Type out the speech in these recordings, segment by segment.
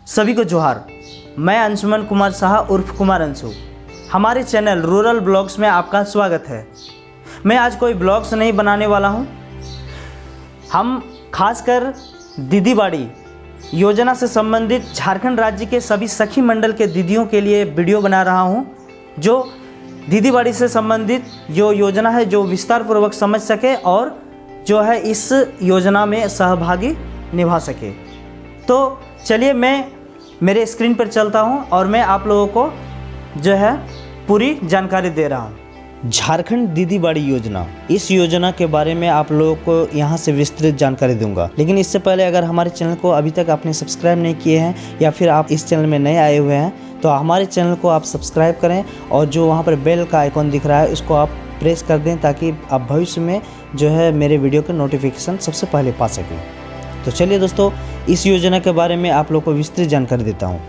सभी को जोहार। मैं अंशुमन कुमार शाह उर्फ कुमार अंशु। हमारे चैनल रूरल ब्लॉग्स में आपका स्वागत है। मैं आज कोई ब्लॉग्स नहीं बनाने वाला हूं। हम खासकर दीदी बाड़ी योजना से संबंधित झारखंड राज्य के सभी सखी मंडल के दीदियों के लिए वीडियो बना रहा हूं, जो दीदी बाड़ी से संबंधित जो योजना है जो विस्तार पूर्वक समझ सके और जो है इस योजना में सहभागी निभा सके। तो चलिए मैं मेरे स्क्रीन पर चलता हूं और मैं आप लोगों को जो है पूरी जानकारी दे रहा हूं। झारखंड दीदी बाड़ी योजना, इस योजना के बारे में आप लोगों को यहां से विस्तृत जानकारी दूंगा। लेकिन इससे पहले अगर हमारे चैनल को अभी तक आपने सब्सक्राइब नहीं किए हैं या फिर आप इस चैनल में नए आए हुए हैं तो हमारे चैनल को आप सब्सक्राइब करें और जो वहाँ पर बेल का आइकॉन दिख रहा है उसको आप प्रेस कर दें ताकि आप भविष्य में जो है मेरे वीडियो के नोटिफिकेशन सबसे पहले पा सकें। तो चलिए दोस्तों, इस योजना के बारे में आप लोगों को विस्तृत जानकारी देता हूँ।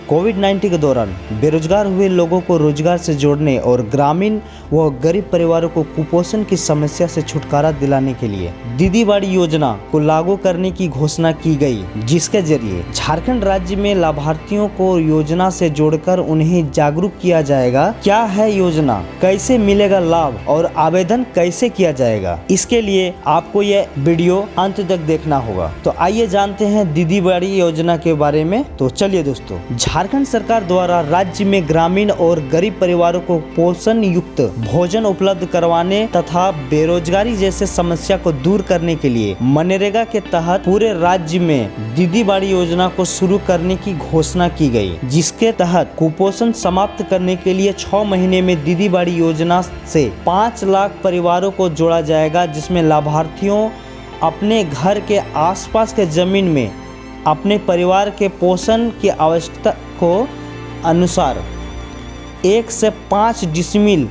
कोविड-19 के दौरान बेरोजगार हुए लोगों को रोजगार से जोड़ने और ग्रामीण व गरीब परिवारों को कुपोषण की समस्या से छुटकारा दिलाने के लिए दीदी बाड़ी योजना को लागू करने की घोषणा की गई, जिसके जरिए झारखंड राज्य में लाभार्थियों को योजना से जोड़कर उन्हें जागरूक किया जाएगा। क्या है योजना, कैसे मिलेगा लाभ और आवेदन कैसे किया जाएगा, इसके लिए आपको यह वीडियो अंत तक देखना होगा। तो आइए जानते हैं दीदी बाड़ी योजना के बारे में। तो चलिए दोस्तों, झारखंड सरकार द्वारा राज्य में ग्रामीण और गरीब परिवारों को पोषण युक्त भोजन उपलब्ध करवाने तथा बेरोजगारी जैसे समस्या को दूर करने के लिए मनरेगा के तहत पूरे राज्य में दीदी बाड़ी योजना को शुरू करने की घोषणा की गई, जिसके तहत कुपोषण समाप्त करने के लिए 6 महीने में दीदी बाड़ी योजना से 5 लाख परिवारों को जोड़ा जाएगा, जिसमें लाभार्थियों अपने घर के आसपास के जमीन में अपने परिवार के पोषण की आवश्यकता को अनुसार 1 से 5 डिसमिल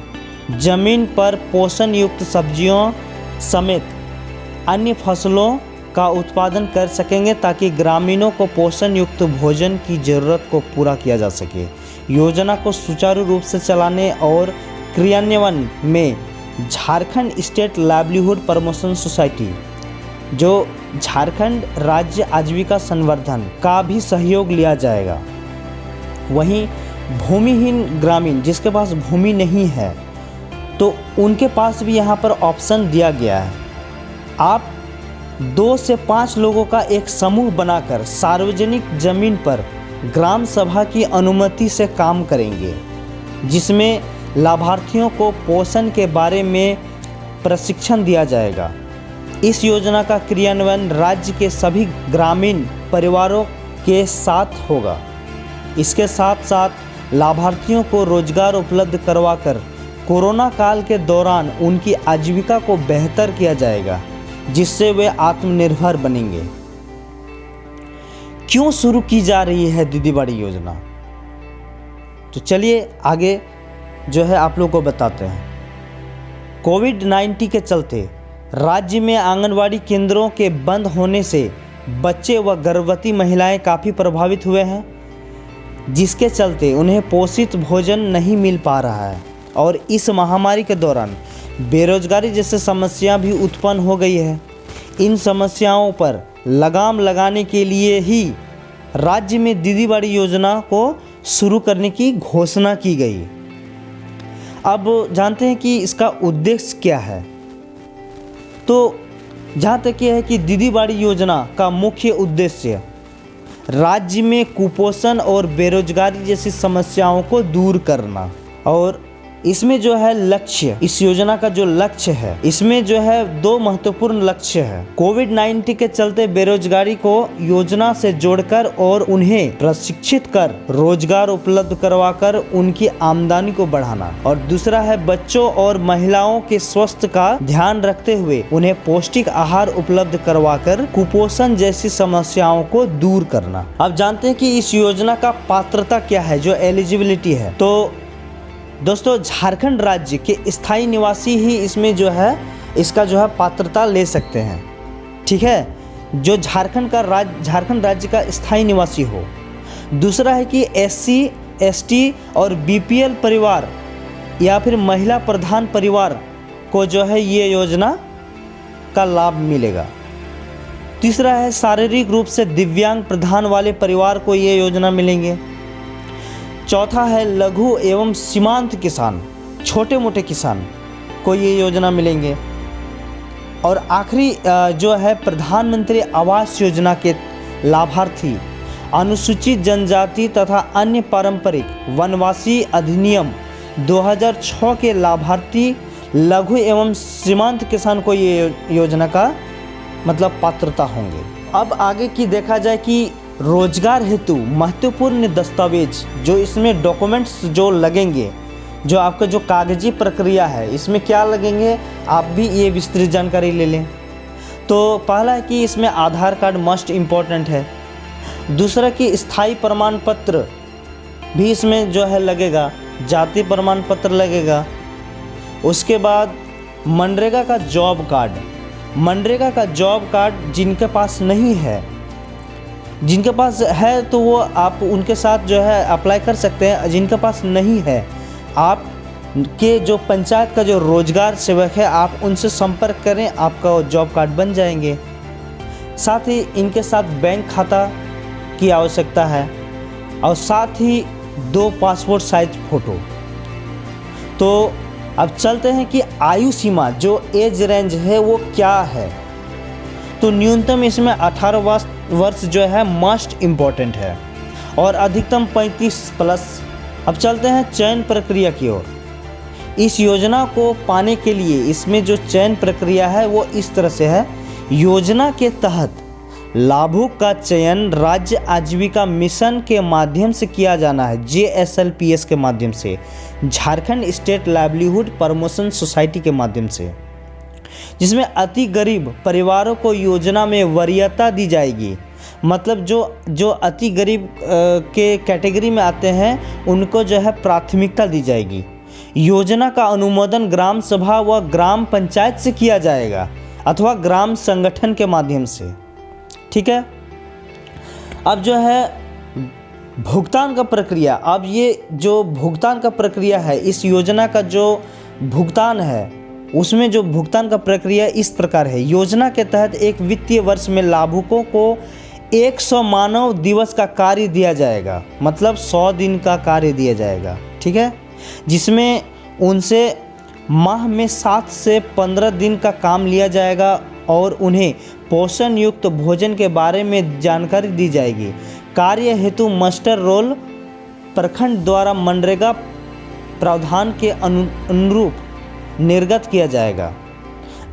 जमीन पर पोषण युक्त सब्जियों समेत अन्य फसलों का उत्पादन कर सकेंगे, ताकि ग्रामीणों को पोषण युक्त भोजन की जरूरत को पूरा किया जा सके। योजना को सुचारू रूप से चलाने और क्रियान्वयन में Jharkhand state livelihood promotion society, जो झारखंड राज्य आजीविका संवर्धन का भी सहयोग लिया जाएगा। वहीं भूमिहीन ग्रामीण जिसके पास भूमि नहीं है तो उनके पास भी यहाँ पर ऑप्शन दिया गया है। आप 2 से 5 लोगों का एक समूह बनाकर सार्वजनिक जमीन पर ग्राम सभा की अनुमति से काम करेंगे, जिसमें लाभार्थियों को पोषण के बारे में प्रशिक्षण दिया जाएगा। इस योजना का क्रियान्वयन राज्य के सभी ग्रामीण परिवारों के साथ होगा। इसके साथ साथ लाभार्थियों को रोजगार उपलब्ध करवाकर कोरोना काल के दौरान उनकी आजीविका को बेहतर किया जाएगा, जिससे वे आत्मनिर्भर बनेंगे। क्यों शुरू की जा रही है दीदी बाड़ी योजना, तो चलिए आगे जो है आप लोगों को बताते हैं। कोविड-19 के चलते राज्य में आंगनवाड़ी केंद्रों के बंद होने से बच्चे व गर्भवती महिलाएं काफ़ी प्रभावित हुए हैं, जिसके चलते उन्हें पोषित भोजन नहीं मिल पा रहा है और इस महामारी के दौरान बेरोजगारी जैसे समस्या भी उत्पन्न हो गई है। इन समस्याओं पर लगाम लगाने के लिए ही राज्य में दीदी बाड़ी योजना को शुरू करने की घोषणा की गई। अब जानते हैं कि इसका उद्देश्य क्या है। तो जहाँ तक यह है कि दीदी बाड़ी योजना का मुख्य उद्देश्य राज्य में कुपोषण और बेरोजगारी जैसी समस्याओं को दूर करना, और इसमें जो है लक्ष्य, इस योजना का जो लक्ष्य है, इसमें जो है 2 महत्वपूर्ण लक्ष्य है। कोविड-19 के चलते बेरोजगारी को योजना से जोड़कर और उन्हें प्रशिक्षित कर रोजगार उपलब्ध करवाकर उनकी आमदनी को बढ़ाना, और दूसरा है बच्चों और महिलाओं के स्वास्थ्य का ध्यान रखते हुए उन्हें पौष्टिक आहार उपलब्ध करवाकर कुपोषण जैसी समस्याओं को दूर करना। अब जानते हैं कि इस योजना का पात्रता क्या है, जो एलिजिबिलिटी है। तो दोस्तों, झारखंड राज्य के स्थायी निवासी ही इसमें जो है इसका जो है पात्रता ले सकते हैं, ठीक है, जो झारखंड राज्य का स्थायी निवासी हो। दूसरा है कि SC, ST और BPL परिवार या फिर महिला प्रधान परिवार को जो है ये योजना का लाभ मिलेगा। तीसरा है शारीरिक रूप से दिव्यांग प्रधान वाले परिवार को ये योजना मिलेंगे। चौथा है लघु एवं सीमांत किसान, छोटे मोटे किसान को ये योजना मिलेंगे। और आखिरी जो है प्रधानमंत्री आवास योजना के लाभार्थी अनुसूचित जनजाति तथा अन्य पारंपरिक वनवासी अधिनियम 2006 के लाभार्थी लघु एवं सीमांत किसान को ये योजना का मतलब पात्रता होंगे। अब आगे की देखा जाए कि रोजगार हेतु महत्वपूर्ण दस्तावेज जो इसमें डॉक्यूमेंट्स जो लगेंगे, जो आपका जो कागजी प्रक्रिया है इसमें क्या लगेंगे, आप भी ये विस्तृत जानकारी ले लें। तो पहला है कि इसमें आधार कार्ड मस्ट इम्पॉर्टेंट है। दूसरा कि स्थायी प्रमाण पत्र भी इसमें जो है लगेगा, जाति प्रमाण पत्र लगेगा। उसके बाद मनरेगा का जॉब कार्ड, मनरेगा का जॉब कार्ड जिनके पास नहीं है, जिनके पास है तो वो आप उनके साथ जो है अप्लाई कर सकते हैं। जिनके पास नहीं है, आप के जो पंचायत का जो रोजगार सेवक है आप उनसे संपर्क करें, आपका जॉब कार्ड बन जाएंगे। साथ ही इनके साथ बैंक खाता की आवश्यकता है और साथ ही 2 पासपोर्ट साइज फ़ोटो। तो अब चलते हैं कि आयु सीमा जो एज रेंज है वो क्या है। तो न्यूनतम इसमें 18 वर्ष जो है मस्ट इम्पॉर्टेंट है और अधिकतम 35+। अब चलते हैं चयन प्रक्रिया की ओर। इस योजना को पाने के लिए इसमें जो चयन प्रक्रिया है वो इस तरह से है। योजना के तहत लाभुक का चयन राज्य आजीविका मिशन के माध्यम से किया जाना है, JSLPS के माध्यम से, Jharkhand state livelihood promotion society के माध्यम से, जिसमें अति गरीब परिवारों को योजना में वरीयता दी जाएगी। मतलब जो अति गरीब के कैटेगरी में आते हैं उनको जो है प्राथमिकता दी जाएगी। योजना का अनुमोदन ग्राम सभा व ग्राम पंचायत से किया जाएगा अथवा ग्राम संगठन के माध्यम से। ठीक है। अब जो है भुगतान का प्रक्रिया, अब ये जो भुगतान का प्रक्रिया है इस योजना का जो भुगतान है उसमें जो भुगतान का प्रक्रिया इस प्रकार है। योजना के तहत एक वित्तीय वर्ष में लाभुकों को 100 मानव दिवस का कार्य दिया जाएगा, मतलब 100 दिन का कार्य दिया जाएगा। ठीक है, जिसमें उनसे माह में 7 से 15 दिन का काम लिया जाएगा और उन्हें पोषण युक्त भोजन के बारे में जानकारी दी जाएगी। कार्य हेतु मास्टर रोल प्रखंड द्वारा मनरेगा प्रावधान के अनुरूप निर्गत किया जाएगा।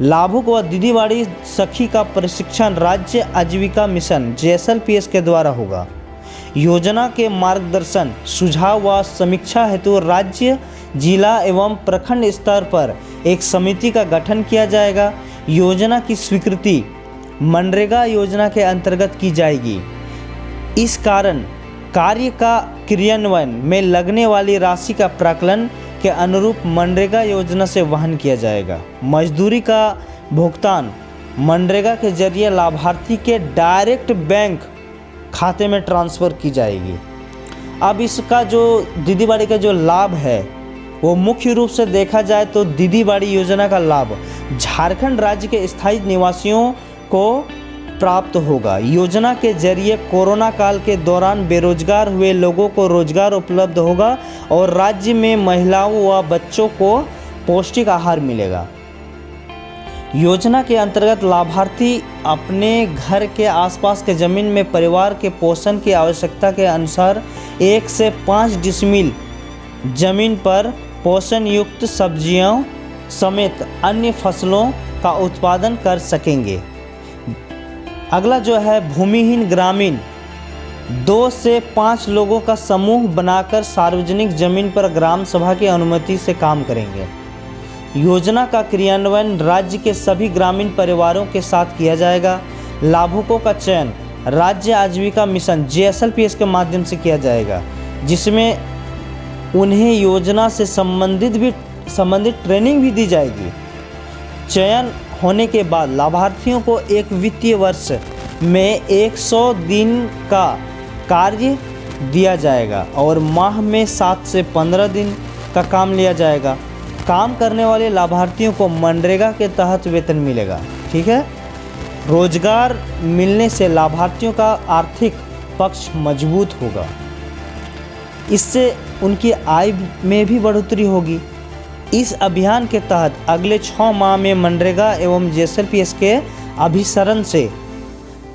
लाभुक व दीदीबाड़ी सखी का प्रशिक्षण राज्य आजीविका मिशन JSLPS के द्वारा होगा। योजना के मार्गदर्शन, सुझाव व समीक्षा हेतु राज्य, जिला एवं प्रखंड स्तर पर एक समिति का गठन किया जाएगा। योजना की स्वीकृति मनरेगा योजना के अंतर्गत की जाएगी। इस कारण कार्य का क्रियान्वयन में लगने वाली राशि का प्राकलन के अनुरूप मनरेगा योजना से वहन किया जाएगा। मजदूरी का भुगतान मनरेगा के जरिए लाभार्थी के डायरेक्ट बैंक खाते में ट्रांसफ़र की जाएगी। अब इसका जो दीदीबाड़ी का जो लाभ है वो मुख्य रूप से देखा जाए तो दीदीबाड़ी योजना का लाभ झारखंड राज्य के स्थायी निवासियों को प्राप्त होगा। योजना के जरिए कोरोना काल के दौरान बेरोजगार हुए लोगों को रोजगार उपलब्ध होगा और राज्य में महिलाओं व बच्चों को पौष्टिक आहार मिलेगा। योजना के अंतर्गत लाभार्थी अपने घर के आसपास के जमीन में परिवार के पोषण की आवश्यकता के अनुसार 1 से 5 डिसमिल जमीन पर पोषण युक्त सब्जियों समेत अन्य फसलों का उत्पादन कर सकेंगे। अगला जो है भूमिहीन ग्रामीण 2 से 5 लोगों का समूह बनाकर सार्वजनिक जमीन पर ग्राम सभा की अनुमति से काम करेंगे। योजना का क्रियान्वयन राज्य के सभी ग्रामीण परिवारों के साथ किया जाएगा। लाभुकों का चयन राज्य आजीविका मिशन JSLPS के माध्यम से किया जाएगा, जिसमें उन्हें योजना से संबंधित ट्रेनिंग भी दी जाएगी। चयन होने के बाद लाभार्थियों को एक वित्तीय वर्ष में 100 दिन का कार्य दिया जाएगा और माह में 7 से 15 दिन का काम लिया जाएगा। काम करने वाले लाभार्थियों को मनरेगा के तहत वेतन मिलेगा। ठीक है, रोजगार मिलने से लाभार्थियों का आर्थिक पक्ष मजबूत होगा। इससे उनकी आय में भी बढ़ोतरी होगी। इस अभियान के तहत अगले 6 माह में मनरेगा एवं JSLPS के अभिसरण से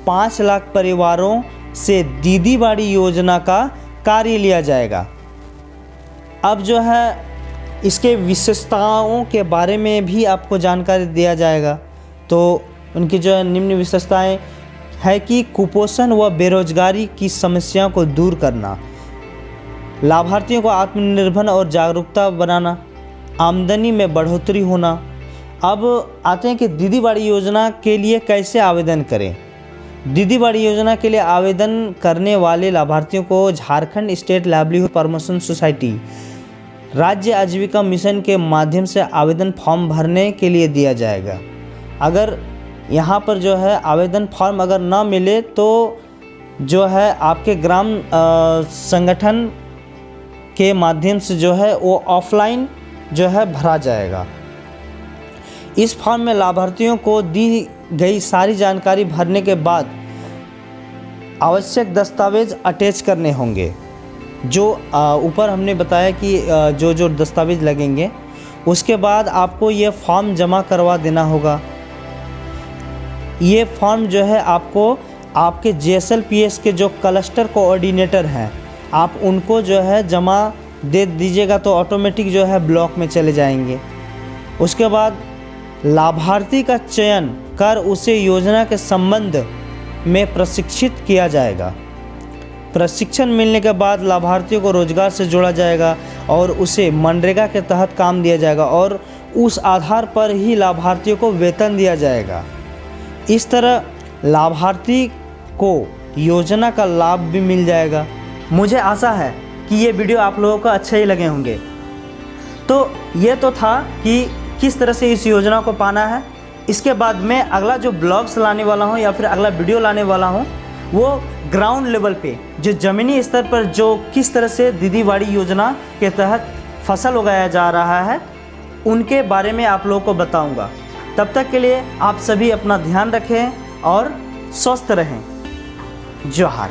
5 लाख परिवारों से दीदी बाड़ी योजना का कार्य लिया जाएगा। अब जो है इसके विशेषताओं के बारे में भी आपको जानकारी दिया जाएगा। तो उनकी जो है निम्न विशेषताएं है कि कुपोषण व बेरोजगारी की समस्याओं को दूर करना, लाभार्थियों को आत्मनिर्भर और जागरूकता बनाना, आमदनी में बढ़ोतरी होना। अब आते हैं कि दीदी बाड़ी योजना के लिए कैसे आवेदन करें। दीदी बाड़ी योजना के लिए आवेदन करने वाले लाभार्थियों को Jharkhand state livelihood promotion society राज्य आजीविका मिशन के माध्यम से आवेदन फॉर्म भरने के लिए दिया जाएगा। अगर यहाँ पर जो है आवेदन फॉर्म अगर ना मिले तो जो है आपके ग्राम संगठन के माध्यम से जो है वो ऑफलाइन जो है भरा जाएगा। इस फॉर्म में लाभार्थियों को दी गई सारी जानकारी भरने के बाद आवश्यक दस्तावेज अटैच करने होंगे। जो ऊपर हमने बताया कि जो दस्तावेज लगेंगे, उसके बाद आपको ये फॉर्म जमा करवा देना होगा। ये फॉर्म जो है आपको आपके JSLPS के जो क्लस्टर कोऑर्डिनेटर हैं, आप उनको जो है जमा दे दीजिएगा तो ऑटोमेटिक जो है ब्लॉक में चले जाएंगे। उसके बाद लाभार्थी का चयन कर उसे योजना के संबंध में प्रशिक्षित किया जाएगा। प्रशिक्षण मिलने के बाद लाभार्थियों को रोजगार से जोड़ा जाएगा और उसे मनरेगा के तहत काम दिया जाएगा और उस आधार पर ही लाभार्थियों को वेतन दिया जाएगा। इस तरह लाभार्थी को योजना का लाभ भी मिल जाएगा। मुझे आशा है कि ये वीडियो आप लोगों को अच्छे ही लगे होंगे। तो ये तो था कि किस तरह से इस योजना को पाना है। इसके बाद मैं अगला जो ब्लॉग्स लाने वाला हूँ या फिर अगला वीडियो लाने वाला हूँ वो ग्राउंड लेवल पे जो ज़मीनी स्तर पर जो किस तरह से दीदी बाड़ी योजना के तहत फसल उगाया जा रहा है उनके बारे में आप लोगों को बताऊंगा। तब तक के लिए आप सभी अपना ध्यान रखें और स्वस्थ रहें। जोहार।